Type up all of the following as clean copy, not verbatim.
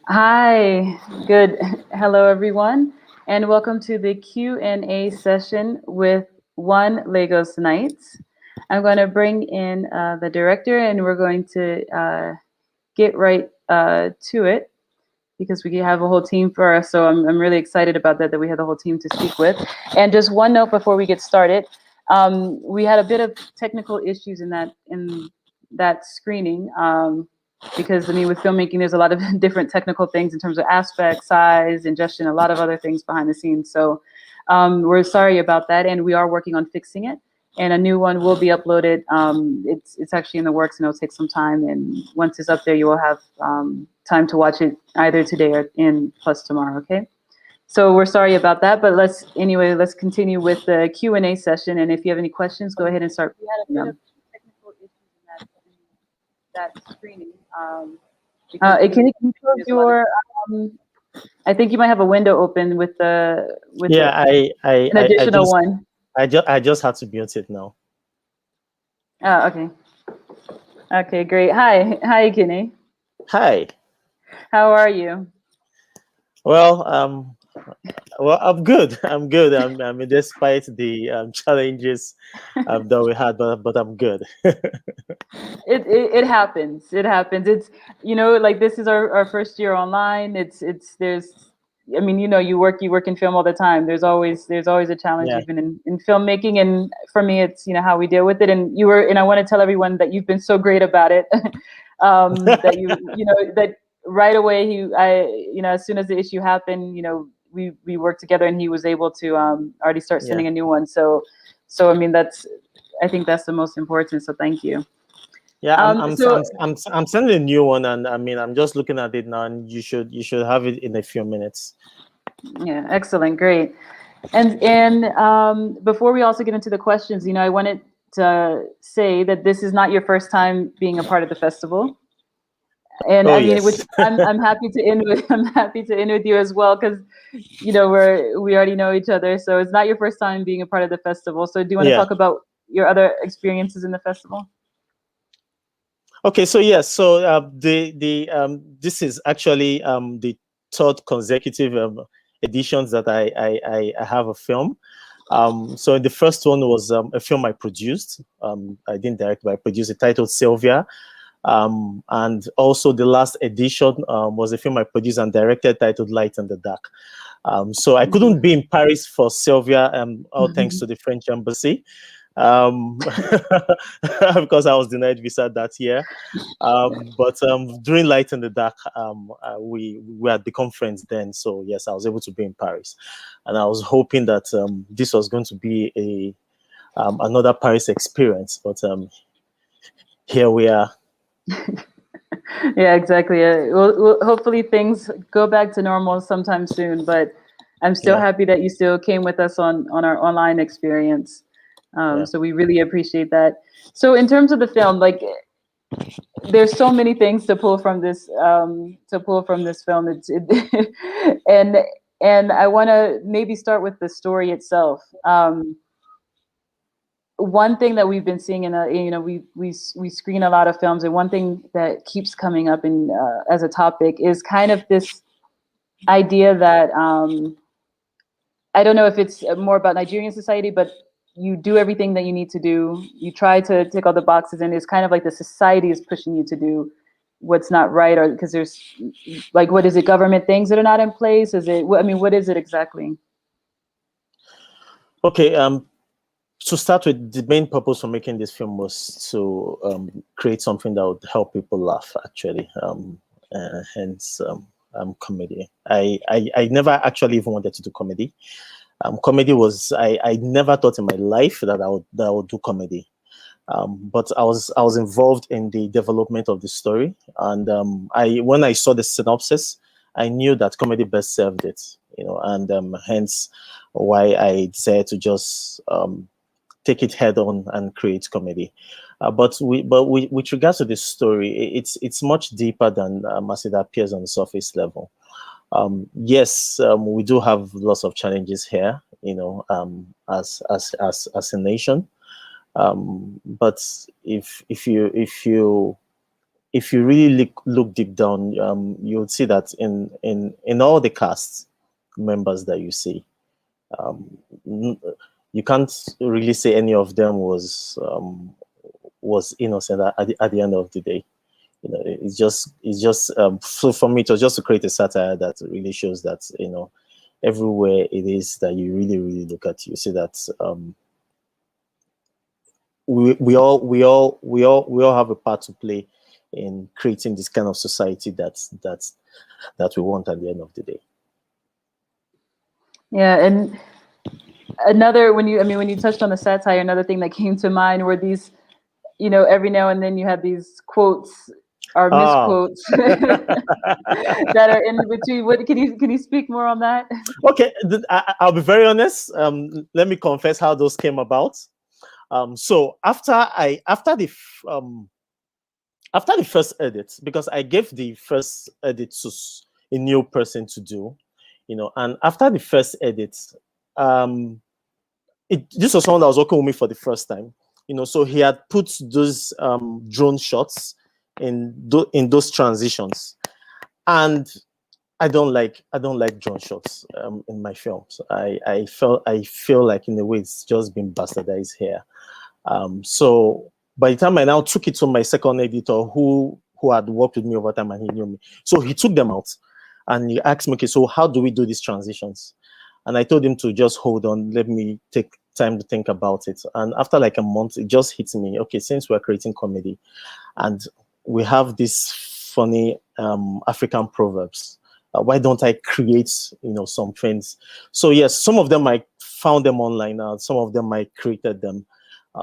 Hi, good. Hello, everyone, and welcome to the Q&A session with One Lagos Nights. I'm going to bring in the director, and we're going to get right to it because we have a whole team for us. So I'm really excited about that we have the whole team to speak with. And just one note before we get started, we had a bit of technical issues in that screening. Because I mean, with filmmaking, there's a lot of different technical things in terms of aspect, size, ingestion, a lot of other things behind the scenes. So we're sorry about that, and we are working on fixing it. And a new one will be uploaded. It's actually in the works, and it'll take some time. And once it's up there, you will have time to watch it either today or in plus tomorrow. Okay. So we're sorry about that, but let's continue with the Q&A session. And if you have any questions, go ahead and start. We had a bit of technical issues in that screening. Can you close your? Um, I think you might have a window open with Yeah, an I additional just one. I just had to mute it now. Oh, okay. Okay, great. Hi, Kenny. Hi. How are you? Well, I'm good. I'm good. I mean, despite the challenges that we had, but I'm good. It happens. It happens. It's like this is our first year online. It's there's I mean, you work in film all the time. There's always a challenge Yeah. even in filmmaking, and for me it's how we deal with it. And I want to tell everyone that you've been so great about it. That that right away as soon as the issue happened, we worked together and he was able to already start Yeah. sending a new one. So I mean I think that's the most important. So thank you. Yeah. So I'm sending a new one, and I mean, I'm just looking at it now, and you should have it in a few minutes. yeah, excellent, great. And before we also get into the questions, I wanted to say that this is not your first time being a part of the festival, and Oh I mean, which yes. I'm happy to end with. I'm happy to end with you as well because we already know each other, so it's not your first time being a part of the festival. So do you want to Yeah. talk about your other experiences in the festival? Okay, so yes, so the this is actually the third consecutive editions that I have a film. So the first one was a film I produced. I didn't direct, but I produced it titled Sylvia. And also the last edition was a film I produced and directed titled Light in the Dark. So I couldn't be in Paris for Sylvia, all thanks to the French embassy, um, because I was denied visa that year. But during Light in the Dark, we were at the conference then. So yes, I was able to be in Paris, and I was hoping that this was going to be a another Paris experience. But here we are. Yeah, exactly. Well, hopefully things go back to normal sometime soon. But I'm still Yeah, happy that you still came with us on our online experience. yeah. So we really appreciate that. So in terms of the film, like there's so many things to pull from this film. And and I want to maybe start with the story itself. One thing that we've been seeing we screen a lot of films, and one thing that keeps coming up in as a topic is kind of this idea that I don't know if it's more about Nigerian society, but you do everything that you need to do. You try to tick all the boxes, and it's kind of like the society is pushing you to do what's not right, or because there's like, what is it? Government things that are not in place? Is it? I mean, what is it exactly? Okay. To start with, the main purpose for making this film was to create something that would help people laugh. Actually, hence comedy. I never actually even wanted to do comedy. Comedy was I never thought in my life that I would do comedy. But I was involved in the development of the story, and I when I saw the synopsis, I knew that comedy best served it, and hence why I decided to just take it head on and create comedy. With regards to this story, it's much deeper than as it appears on the surface level. Yes, we do have lots of challenges here, as a nation. But if you if you really look deep down, you would see that in all the cast members that you see, you can't really say any of them was innocent at the end of the day. You know, it's just so for me, it was just to create a satire that really shows that, you know, everywhere it is that you really look at, you see that we all have a part to play in creating this kind of society that we want at the end of the day. Yeah, and another, when you touched on the satire, another thing that came to mind were these, you know, every now and then you have these quotes or misquotes that are in between. What can you speak more on that? Okay, I'll be very honest. Let me confess how those came about. So after the first edit, because I gave the first edit to a new person to do, you know, and after the first edit, this was someone that was working with me for the first time, you know, so he had put those drone shots in those transitions, and I don't like drone shots in my films. I feel like in a way it's just been bastardized here. So by the time I now took it to my second editor, who had worked with me over time and he knew me, so he took them out and he asked me, okay, so how do we do these transitions? And I told him to just hold on, let me take time to think about it. And after like a month, it just hit me, okay, since we're creating comedy and we have these funny African proverbs, why don't I create, you know, some trends? So yes, some of them I found them online, some of them I created them.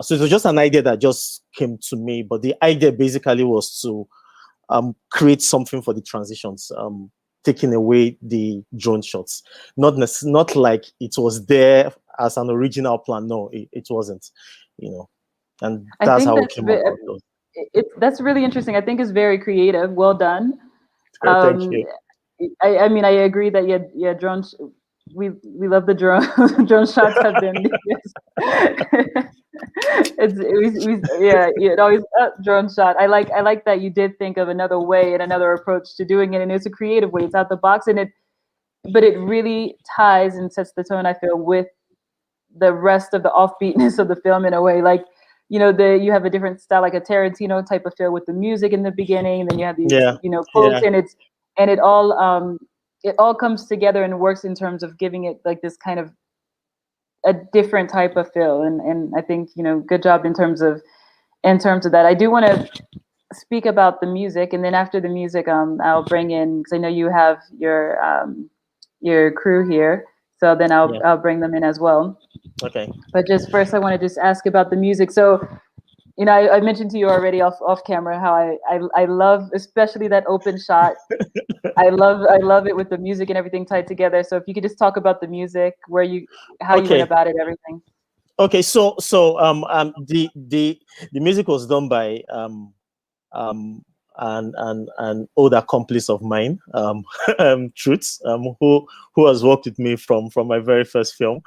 So it was just an idea that just came to me, but the idea basically was to create something for the transitions, taking away the drone shots. Not like it was there as an original plan. No, it wasn't, you know, and that's how it came about. That's really interesting. I think it's very creative. Well done. Thank you. I mean, I agree that drones. We love the drone. Drone shots have been. It always drone shot. I like that you did think of another way and another approach to doing it, and it's a creative way. It's out the box, but it really ties and sets the tone, I feel, with the rest of the offbeatness of the film in a way. Like, you know, you have a different style, like a Tarantino type of feel with the music in the beginning, and then you have these, you know, quotes, and it all comes together and works in terms of giving it like this kind of a different type of feel. And I think, you know, good job in terms of that. I do want to speak about the music, and then after the music, I'll bring in, because I know you have your crew here, so then I'll bring them in as well. Okay. But just first, I want to just ask about the music. So, you know, I mentioned to you already off camera how I love, especially that open shot. I love it with the music and everything tied together. So if you could just talk about the music, how you went about it, everything. Okay, so the music was done by an old accomplice of mine, Truth, who has worked with me from my very first film,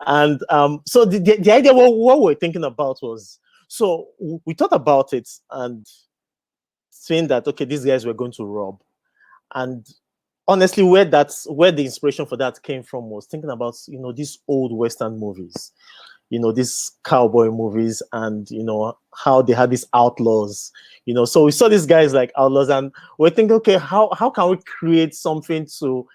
and so the idea what we're thinking about was, so we thought about it and saying that, okay, these guys were going to rob, and honestly, where the inspiration for that came from was thinking about, you know, these old Western movies, you know, these cowboy movies, and, you know, how they had these outlaws, you know. So we saw these guys like outlaws, and we're thinking, okay, how can we create something to,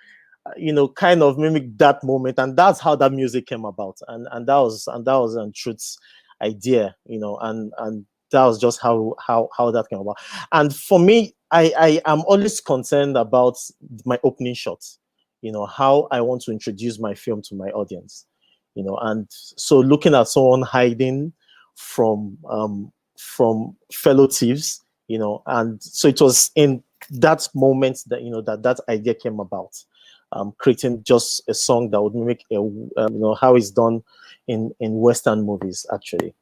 you know, kind of mimic that moment? And that's how that music came about, and that was Truth's idea, you know, and that was just how that came about. And for me, I am always concerned about my opening shots, you know, how I want to introduce my film to my audience, you know. And so looking at someone hiding from fellow thieves, you know, and so it was in that moment that, you know, that idea came about, creating just a song that would mimic you know, how it's done in Western movies, actually.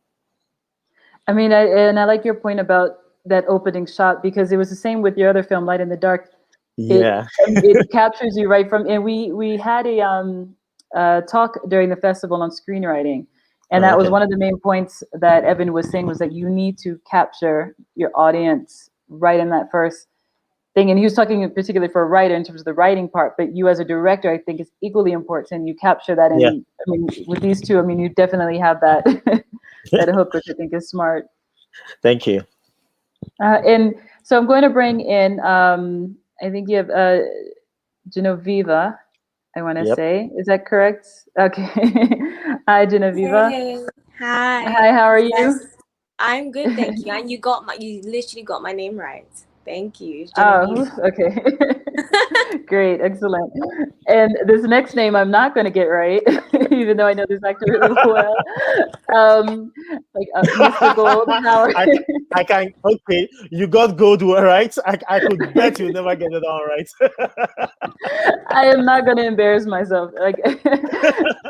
I mean, I like your point about that opening shot, because it was the same with your other film, Light in the Dark. Yeah, it captures you right from, and we had a talk during the festival on screenwriting, and that was one of the main points that Evan was saying, was that you need to capture your audience right in that first thing. And he was talking in particular for a writer in terms of the writing part, but you as a director, I think is equally important. You capture that in, Yeah. I mean, with these two, I mean, you definitely have that, that hook, which I think is smart. Thank you. And so I'm going to bring in, I think you have Genoveva, I want to Yep. say. Is that correct? Okay. Hi, Genoveva. Hey, hi. Hi, how are you? Yes, I'm good, thank you. And you literally got my name right. Thank you, Oh, Genevieve. okay. Great, excellent. And this next name I'm not going to get right, even though I know this actor really well. Mr. Gold, how are you? I can. Okay, you got gold, right? I could bet you never get it all right. I am not going to embarrass myself. Like,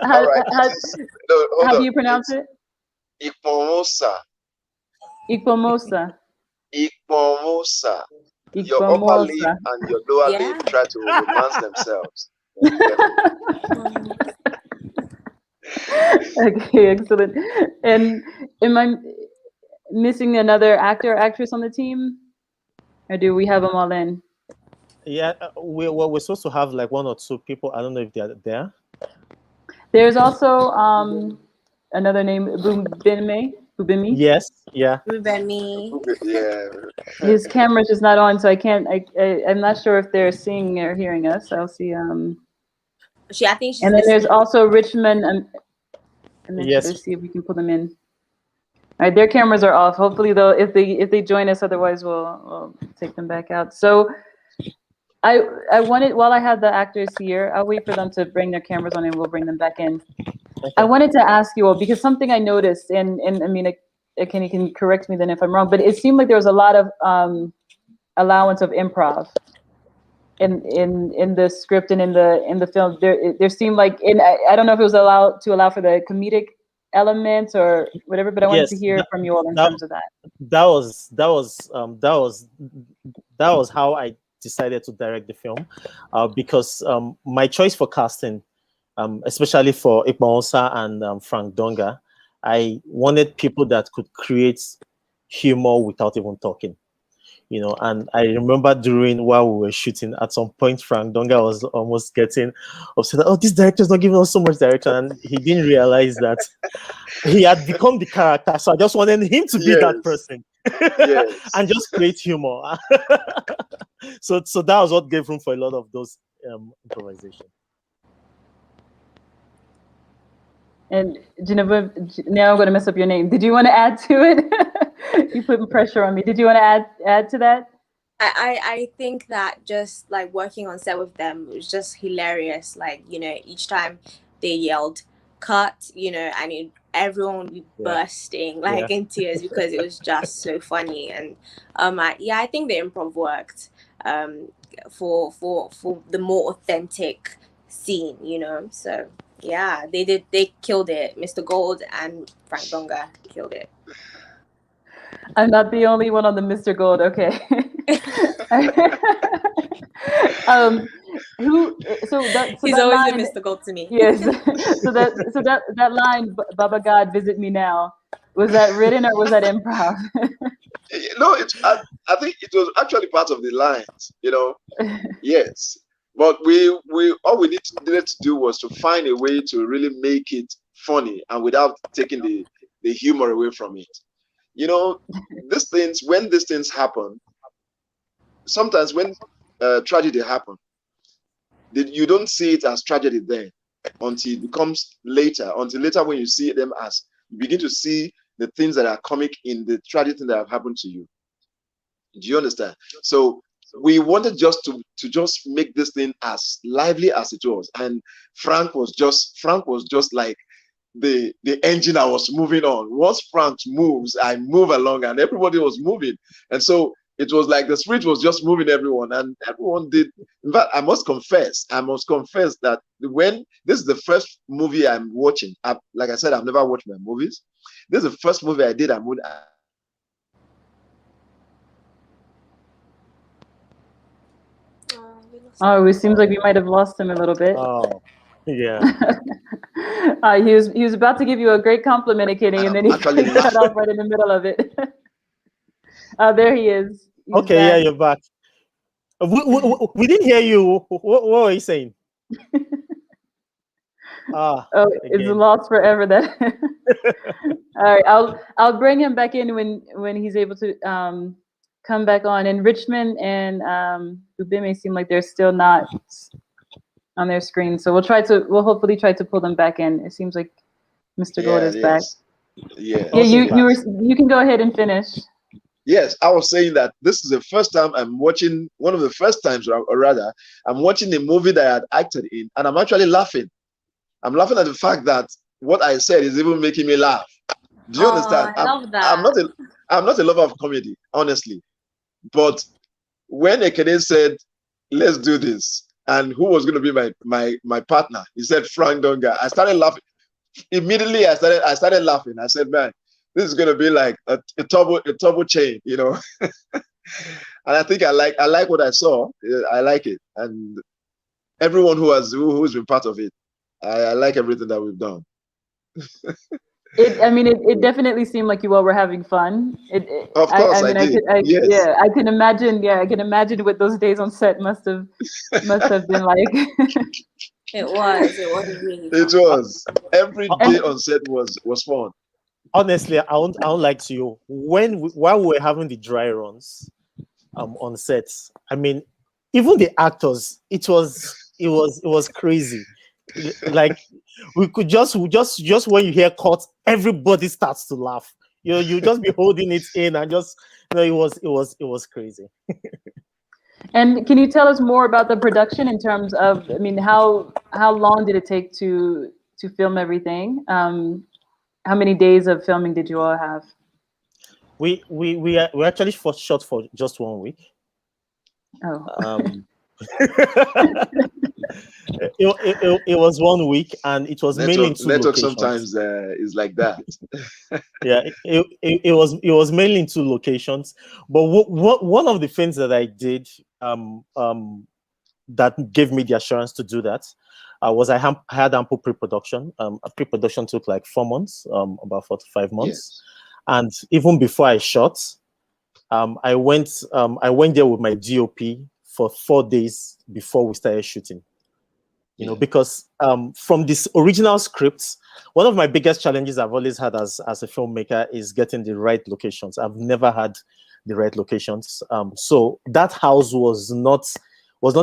how, All right. how, Hold how do on. you pronounce it? Ikpomosa. Ikpomosa. Ikpomosa. Your upper lip Ikpomosa. and your lower Yeah. lip try to romance themselves. Be careful. Okay, excellent. And am I missing another actor or actress on the team? Or do we have them all in? Yeah, we're supposed to have like 1 or 2 people. I don't know if they're there. There's also another name, Bubimi. Yes. Yeah. Rubemi. Yeah. His camera's just not on, so I can't. I'm not sure if they're seeing or hearing us. I'll see. I think she's And then there's listening. also Richmond. And then Yes. let's see if we can pull them in. All right, their cameras are off. Hopefully, though, if they join us, otherwise we'll take them back out. So I wanted, while I have the actors here, I'll wait for them to bring their cameras on, and we'll bring them back in. Okay. I wanted to ask you all, because something I noticed, and I mean, you can correct me then if I'm wrong, but it seemed like there was a lot of allowance of improv in the script and in the film. There seemed like, and I don't know if it was allowed to allow for the comedic elements or whatever, but I wanted to Yes, hear from you all in that- terms of that. That was how I decided to direct the film, because my choice for casting, especially for Ikmaonsa and Frank Donga, I wanted people that could create humor without even talking, you know. And I remember while we were shooting, at some point Frank Donga was almost getting upset. Oh, this director's not giving us so much direction, and he didn't realize that he had become the character. So I just wanted him to be that Yes. person. Yes. And just create humor. So that was what gave room for a lot of those improvisation. And Geneva, now I'm going to mess up your name. Did you want to add to it? You put pressure on me. Did you want to add to that? I think that just like working on set with them was just hilarious. Like, you know, each time they yelled cut, you know, and everyone would be bursting like in tears because it was just so funny. And I think the improv worked for the more authentic scene, you know. So yeah, they killed it. Mr. Gold and Frank Donga killed it. I'm not the only one on the Mr. Gold. Okay. He's always line, been Mr. Gold to me. Yes. so that line, Baba God, visit me now, was that written or was that improv? No, I think it was actually part of the lines, you know. Yes. But we all we needed to do was to find a way to really make it funny and without taking the humor away from it. You know, when these things happen, sometimes when tragedy happens, you don't see it as tragedy then until it becomes later, when you see them as you begin to see the things that are comic in the tragic thing that have happened to you. Do you understand? So we wanted just to just make this thing as lively as it was. And Frank was just like the engine I was moving on. Once Frank moves, I move along, and everybody was moving. And so it was like the spirit was just moving everyone, and everyone did. In fact, I must confess that when this is the first movie I'm watching, like I said, I've never watched my movies. This is the first movie I did. Oh, it seems like we might have lost him a little bit. Oh, yeah. He was about to give you a great compliment, Kenny, and then he cut off right in the middle of it. There he is. Okay, back. yeah, you're back. We didn't hear you. What were you saying? Oh, it's again. lost forever. That. All right, I'll bring him back in when he's able to come back on. And Richmond and Ubime seem like they're still not on their screen, so we'll hopefully try to pull them back in. It seems like Mr. Gold is back. Yes. Yeah, Yes. you can go ahead and finish. Yes, I was saying that this is the first time I'm watching, one of the first times, or rather, I'm watching a movie that I had acted in, and I'm actually laughing. I'm laughing at the fact that what I said is even making me laugh. Do you understand? I love that. I'm not a lover of comedy, honestly. But when Ekene said, "Let's do this," and who was going to be my partner, he said Frank Donga. I started laughing. Immediately, I started laughing. I said, "Man, this is going to be like a turbo chain," you know. And I think I like what I saw. I like it, and everyone who's been part of it, I like everything that we've done. It definitely seemed like you all were having fun. Of course, I did. Yes. Yeah, I can imagine. Yeah, I can imagine what those days on set must have been like. It was really fun. It was. Every day on set was fun. Honestly, I won't lie to you. While we were having the dry runs on sets, I mean, even the actors, it was crazy. Like we could just when you hear cuts, everybody starts to laugh. You just be holding it in and just it was crazy. And can you tell us more about the production in terms of, I mean, how long did it take to film everything? How many days of filming did you all have? We actually shot for just 1 week. Oh. It was 1 week, and it was mainly in two network locations. Sometimes is like that. Yeah, it was mainly in 2 locations. But one of the things that I did that gave me the assurance to do that was I had ample pre-production. Pre-production took like 4 months, about 4 to 5 months. Yes. And even before I shot, I went there with my DOP for 4 days before we started shooting. You know, because from this original script, one of my biggest challenges I've always had as a filmmaker is getting the right locations. I've never had the right locations. So that house was not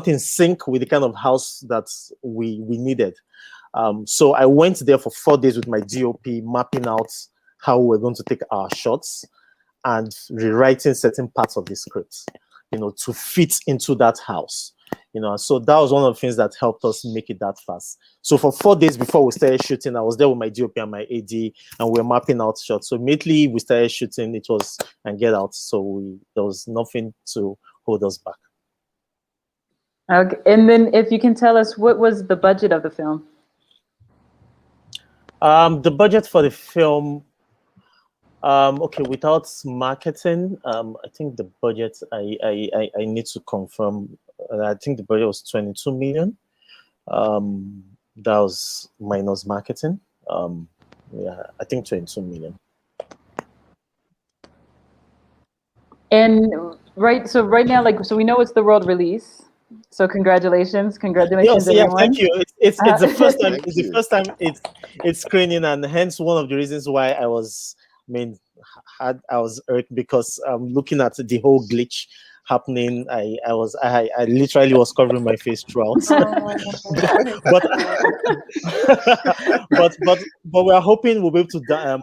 in sync with the kind of house that we needed. So I went there for 4 days with my DOP, mapping out how we're going to take our shots and rewriting certain parts of the script, you know, to fit into that house. You know, so that was one of the things that helped us make it that fast. So for 4 days before we started shooting, I was there with my DOP and my AD, and we were mapping out shots. So immediately we started shooting, it was and get out. So there was nothing to hold us back. Okay, and then if you can tell us, what was the budget of the film? The budget for the film, okay, without marketing, I think the budget I need to confirm. I think the budget was 22 million. That was minus marketing. Yeah, I think 22 million. And right now, so we know it's the world release. So congratulations, yes, everyone. Yeah, thank you. It's the first time. It's the first time it's screening, and hence one of the reasons why I was irked, because looking at the whole glitch happening, I literally was covering my face throughout. but we are hoping we'll be able to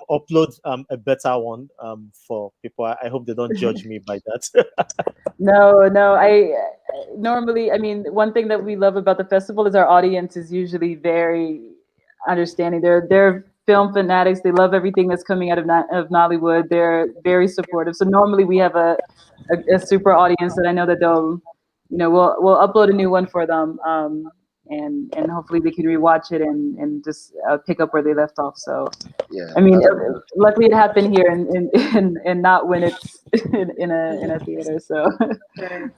upload a better one for people. I hope they don't judge me by that. No, I normally, one thing that we love about the festival is our audience is usually very understanding. They're film fanatics. They love everything that's coming out of Nollywood. They're very supportive. So normally we have a super audience that I know that they'll, we'll upload a new one for them, and hopefully they can rewatch it and just pick up where they left off. So yeah, luckily it happened here and not when it's in a theater. So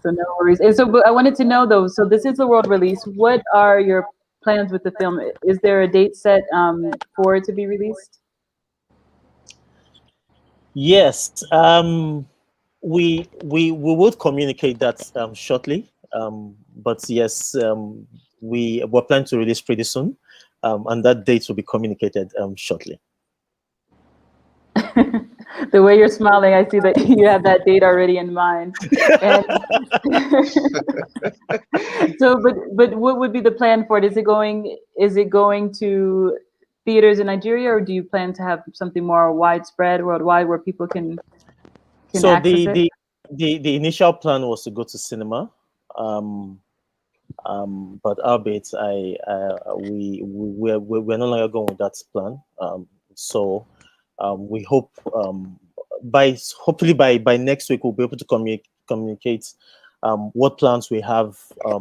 so no worries. And so, but I wanted to know though. So this is a world release. What are your plans with the film? Is there a date set for it to be released? Yes. we would communicate that shortly. But yes, we're planning to release pretty soon, and that date will be communicated shortly. The way you're smiling, I see that you have that date already in mind. And so, but what would be the plan for it? Is it going to theaters in Nigeria, or do you plan to have something more widespread worldwide where people can So access it? the initial plan was to go to cinema, but albeit we're no longer going with that plan. So we hope hopefully by next week we'll be able to communicate what plans we have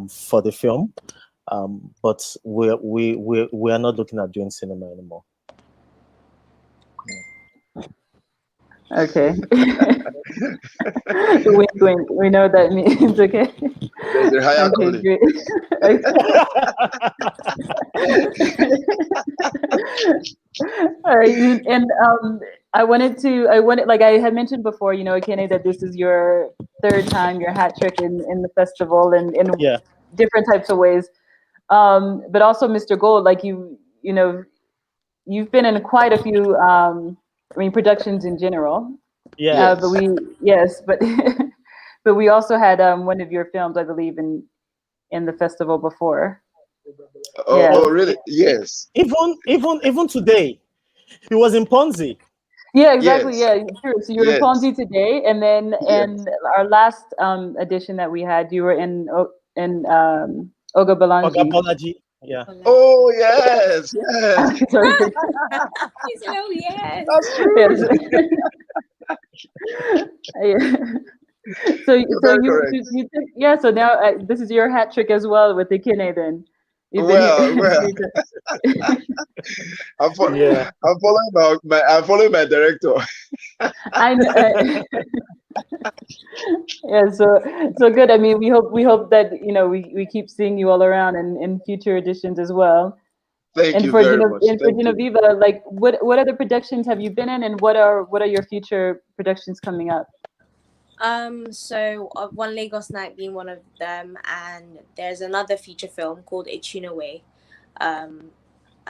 for the film. But we are not looking at doing cinema anymore. Okay. Wink, wink. We know what that means. Okay. There's a higher Okay, calling. great. All right, and I wanted, like I had mentioned before, Akene, that this is your third time, your hat trick in the festival, and in Yeah. different types of ways. But also, Mr. Gold, like you've been in quite a few, productions in general. Yeah. But but we also had one of your films, I believe, in the festival before. Oh, Yeah. oh, really? Yes. Even today, he was in Ponzi. Yeah, exactly. Yes. Yeah, true. So you're in Yes. Ponzi today, and then Yes. in our last edition that we had, you were in Ogabalanji. Ogabolaji. Yeah. Oh, yes. Yes. Sorry. He said, "Oh yes." That's true. Yes. Yeah. So Very you, correct. you took, yeah. So now this is your hat trick as well with the Kine. Then you've been Well, Yeah. I'm following my director. I know. Yeah, so good. I mean, we hope that we keep seeing you all around and in future editions as well. Thank And you for very much. and for Thank you. Genoveva, like what other productions have you been in, and what are your future productions coming up? So One Lagos Night being one of them, and there's another feature film called A Tune Away.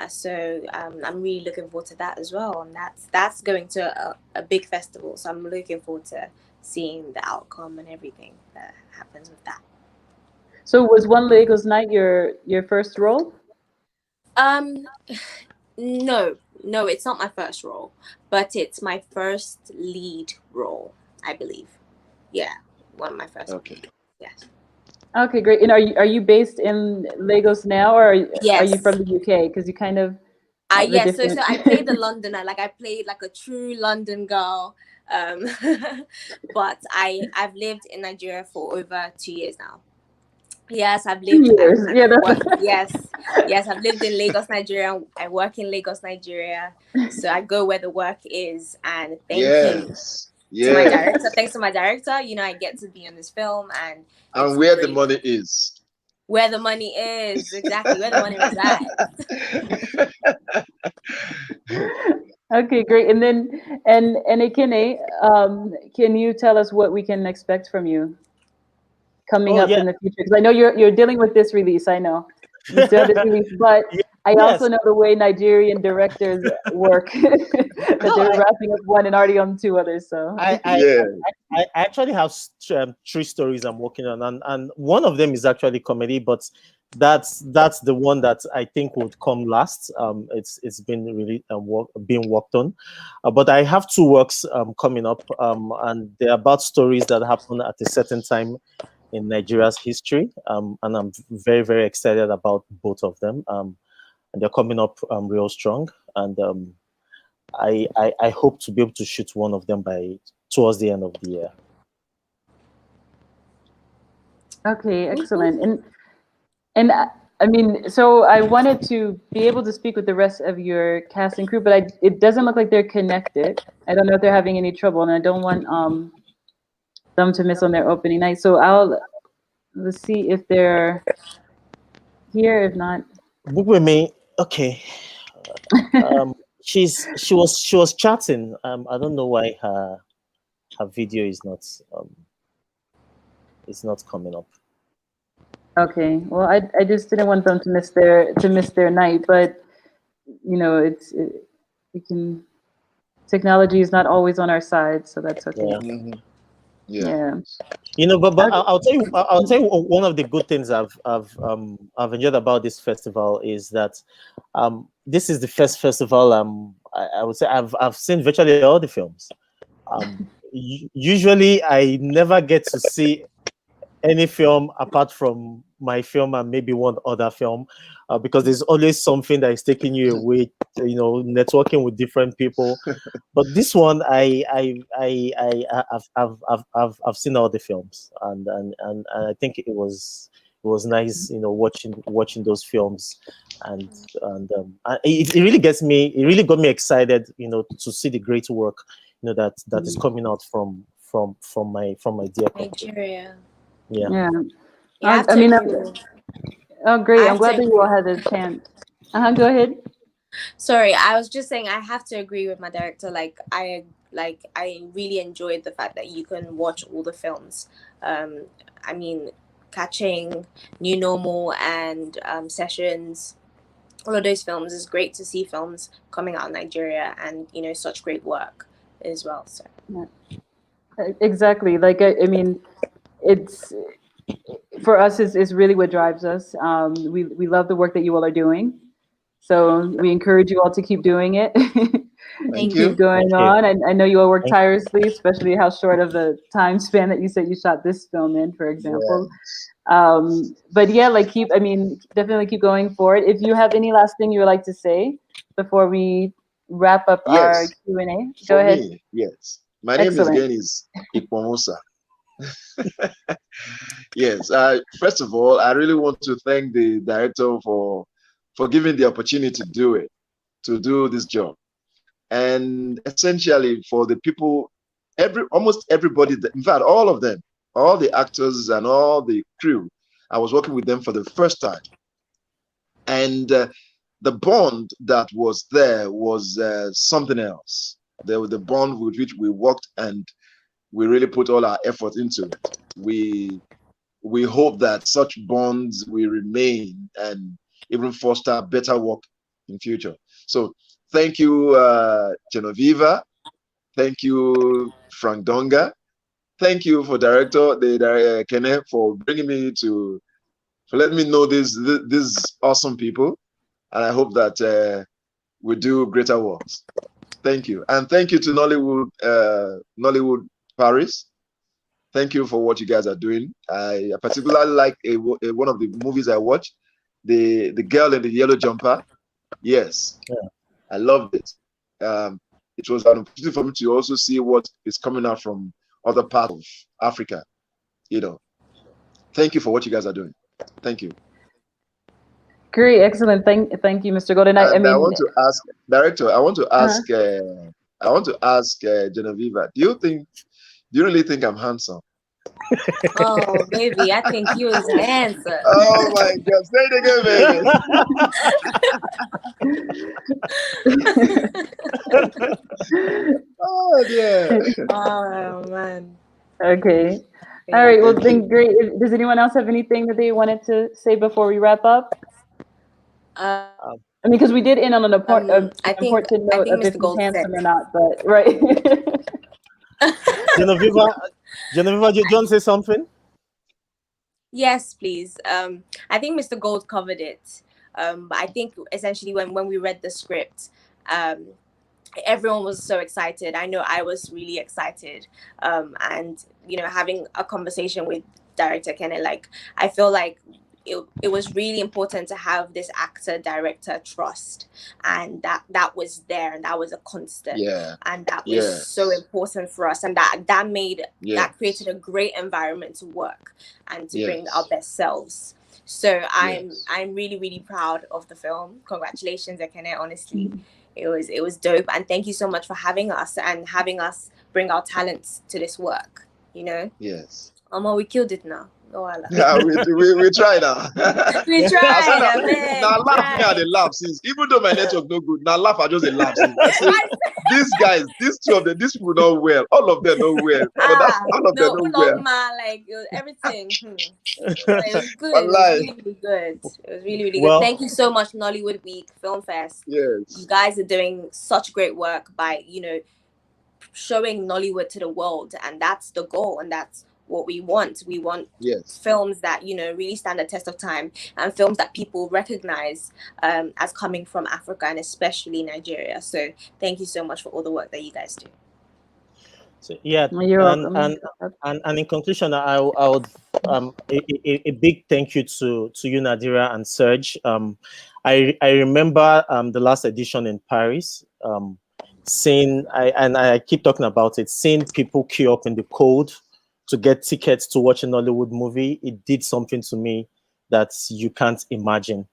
So I'm really looking forward to that as well, and that's going to a big festival. So I'm looking forward to seeing the outcome and everything that happens with that. So was One Lagos Night your first role? No, it's not my first role, but it's my first lead role, I believe. Yeah, one of my first. Okay. Yes. Okay, great. And are you based in Lagos now, or are you Yes. from the UK? Because you kind of have a Yes. So different- I played the Londoner, like I played like a true London girl. But I've lived in Nigeria for over 2 years now. Yes, I've lived. years. Yeah, Yes, I've lived in Lagos, Nigeria. I work in Lagos, Nigeria. So I go where the work is, and thanks to my director. Thanks to my director, I get to be in this film, and where the money is. Where the money is, exactly where the money resides. Okay, great. And then Ekene, can you tell us what we can expect from you coming up in the future? Because I know you're dealing with this release. I know you still have this release, but I also know the way Nigerian directors work, that they're wrapping up one and already on two others. So I actually have 3 stories I'm working on, and one of them is actually comedy, but that's the one that I think would come last. It's been really being worked on, but I have 2 works coming up, and they're about stories that happen at a certain time in Nigeria's history, and I'm very, very excited about both of them. And they're coming up real strong, and I hope to be able to shoot one of them towards the end of the year. Okay, excellent. And I mean, so I wanted to be able to speak with the rest of your cast and crew, but it doesn't look like they're connected. I don't know if they're having any trouble, and I don't want them to miss on their opening night. So let's see if they're here. If not, Bugweme, okay. She was chatting. I don't know why her her video is not coming up. Okay. Well, I just didn't want them to miss their night, but you know, we can. Technology is not always on our side, so that's okay. Yeah. Mhm. Yeah. You know, but Okay. I'll tell you one of the good things I've enjoyed about this festival is that this is the first festival I would say I've seen virtually all the films. Usually I never get to see any film apart from my film and maybe one other film, because there's always something that is taking you away, you know, networking with different people. But this one, I've seen all the films, and I think it was nice, you know, watching those films, and it really got me excited, you know, to see the great work, you know, that is coming out from my dear country. Nigeria. Yeah. Yeah. Yeah, I have I to mean, agree. oh, great. I I'm have glad to that you all agree. had a chance. Go ahead. Sorry, I was just saying I have to agree with my director. I really enjoyed the fact that you can watch all the films. I mean, catching New Normal and Sessions, all of those films is great to see films coming out of Nigeria, and you know, such great work as well. So Exactly. Like, I mean, it's for us is really what drives us. We love the work that you all are doing, so we encourage you all to keep doing it. Thank And thank keep you. going Thank you. on. I know you all work Thank tirelessly, especially how short of the time span that you said you shot this film in, for example. But yeah, like definitely keep going forward. If you have any last thing you would like to say before we wrap up our Yes, Q&A, go for ahead. me, yes. My name Excellent. is Ikwamusa. Yes. First of all, I really want to thank the director for giving the opportunity to do this job, and essentially for the people, almost everybody, in fact, all of them, all the actors and all the crew. I was working with them for the first time, and the bond that was there was something else. There was the bond with which we worked, and we really put all our effort into it. We hope that such bonds will remain and even foster better work in future. So thank you, Genoveva. Thank you, Frank Donga. Thank you for the Kenneth, for bringing me for letting me know these awesome people. And I hope that we do greater works. Thank you. And thank you to Nollywood Paris. Thank you for what you guys are doing. I particularly like one of the movies I watched, the girl in the yellow jumper. Yes, Yeah. I loved it. It was an opportunity for me to also see what is coming out from other parts of Africa. You know, thank you for what you guys are doing. Thank you. Great, excellent. Thank you, Mr. Golden. I And I mean, want to ask, director. uh, I want to ask Genoveva. Do you really think I'm handsome? Oh, baby, I think you is handsome. Oh my God! Say it again, baby. Oh yeah. Oh man. okay. All right. Well, Thank then you. great. Does anyone else have anything that they wanted to say before we wrap up? Um, I mean, because we did end on an I think important note of if Mr. he's Gold handsome said. or not, but right. Genoveva, do you want to say something? Yes, please. I think Mr. Gold covered it. But I think essentially when we read the script, everyone was so excited. I know I was really excited. And you know, having a conversation with director Kenneth, like I feel like it was really important to have this actor director trust, and that was there, and that was a constant, Yeah. and that was Yes. so important for us, and that made Yes. that created a great environment to work and to bring Yes. our best selves. So Yes. I'm really, really proud of the film. Congratulations, Ekene. Honestly, it was dope, and thank you so much for having us and having us bring our talents to this work. You know, Yes. we killed it now. No, Allah. Yeah, we try now. We I try. said I that, beg, now we laugh me try. at the laugh since even though my network no good, now laugh I just a laugh since. I say these guys, these two of them, these people know well. All of them know well. But that's all of them No, know well. Ulogma, like everything. But it was good. It was Wallahi. really, really good. It was really, really Well- good. Thank you so much, Nollywood Week Film Fest. You Yes. guys are doing such great work by, showing Nollywood to the world, and that's the goal, and that's what we want. We want Yes. films that really stand the test of time, and films that people recognize as coming from Africa and especially Nigeria. So thank you so much for all the work that you guys do. So, yeah, You're welcome. and in conclusion, I would a big thank you to you, Nadira and Serge. I remember the last edition in Paris. Seeing I keep talking about it, seeing people queue up in the cold to get tickets to watch an Hollywood movie, it did something to me that you can't imagine,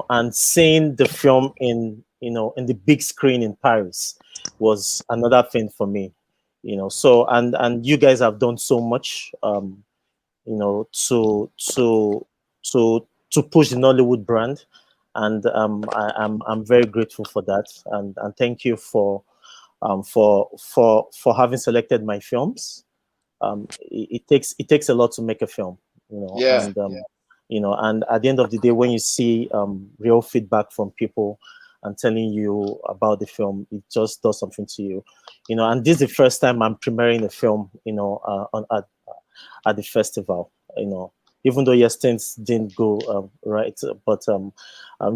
and seeing the film in the big screen in Paris was another thing for me, so and you guys have done so much, to push the Nollywood brand, and I'm very grateful for that, and thank you for having selected my films. It takes a lot to make a film, Yeah, and and at the end of the day, when you see real feedback from people and telling you about the film, it just does something to you, and this is the first time I'm premiering a film, at the festival, even though yes, things didn't go right, but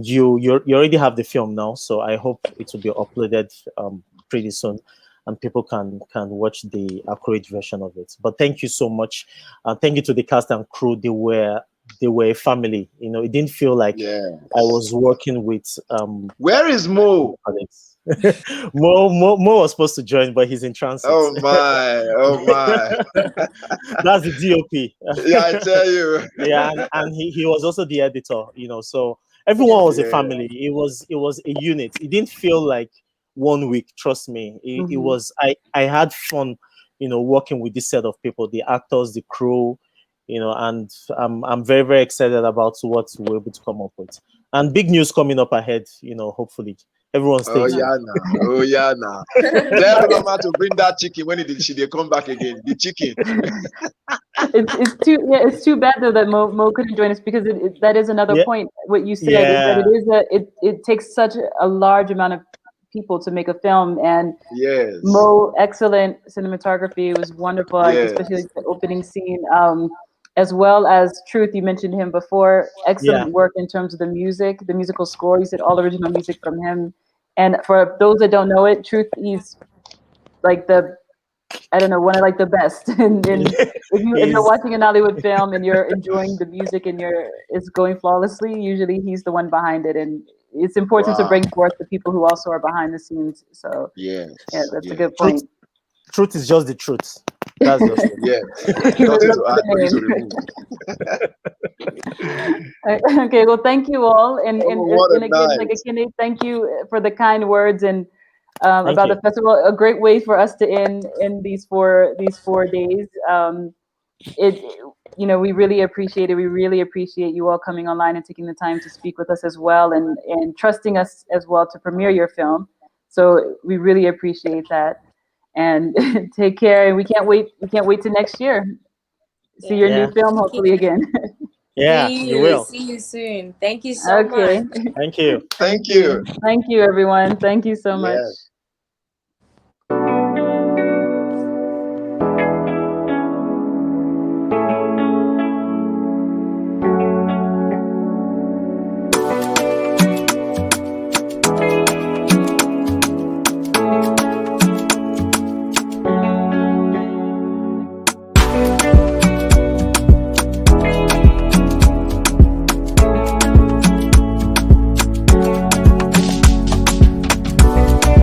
you already have the film now, so I hope it will be uploaded pretty soon, and people can watch the accurate version of it. But thank you so much, thank you to the cast and crew. They were a family. It didn't feel like yeah. I was working with Where is Mo? colleagues. Mo was supposed to join, but he's in transit. Oh my. That's the DOP. Yeah, I tell you. Yeah, and he was also the editor, so everyone was a Yeah. family. It was a unit. It didn't feel like 1 week, trust me. It was, I had fun, working with this set of people, the actors, the crew, and I'm very, very excited about what we're able to come up with, and big news coming up ahead, hopefully. Everyone Oh stays. yeah, now. Oh yeah, now. Tell Mama to bring that chicken when she they come back again. The chicken. It's too bad though that Mo couldn't join us, because that is another Yeah. point. What you said is that it takes such a large amount of people to make a film, and Yes. Mo, excellent cinematography. It was wonderful, like, Yes. especially the opening scene, as well as Truth. You mentioned him before. Excellent work in terms of the music, the musical score. You said all original music from him. And for those that don't know it, Truth, he's like one of like the best. And if you're watching a Nollywood film and you're enjoying the music and it's going flawlessly, usually he's the one behind it. And it's important to bring forth the people who also are behind the scenes. So Yes. yeah, that's a good point. Truth is just the truth. That's just it. Yeah. Nothing to add, nothing to remove. Okay, well, thank you all, and what a again, like night. Akinde, thank you for the kind words and about you. the festival. A great way for us to end these 4 days. We really appreciate it. We really appreciate you all coming online and taking the time to speak with us as well, and trusting us as well to premiere your film. So we really appreciate that. And take care. And we can't wait to next year. See your new film, hopefully, again. Yeah, See you will. See you soon. Thank you so Okay. much. Thank you. Thank you. Thank you, everyone. Thank you so much. Yes.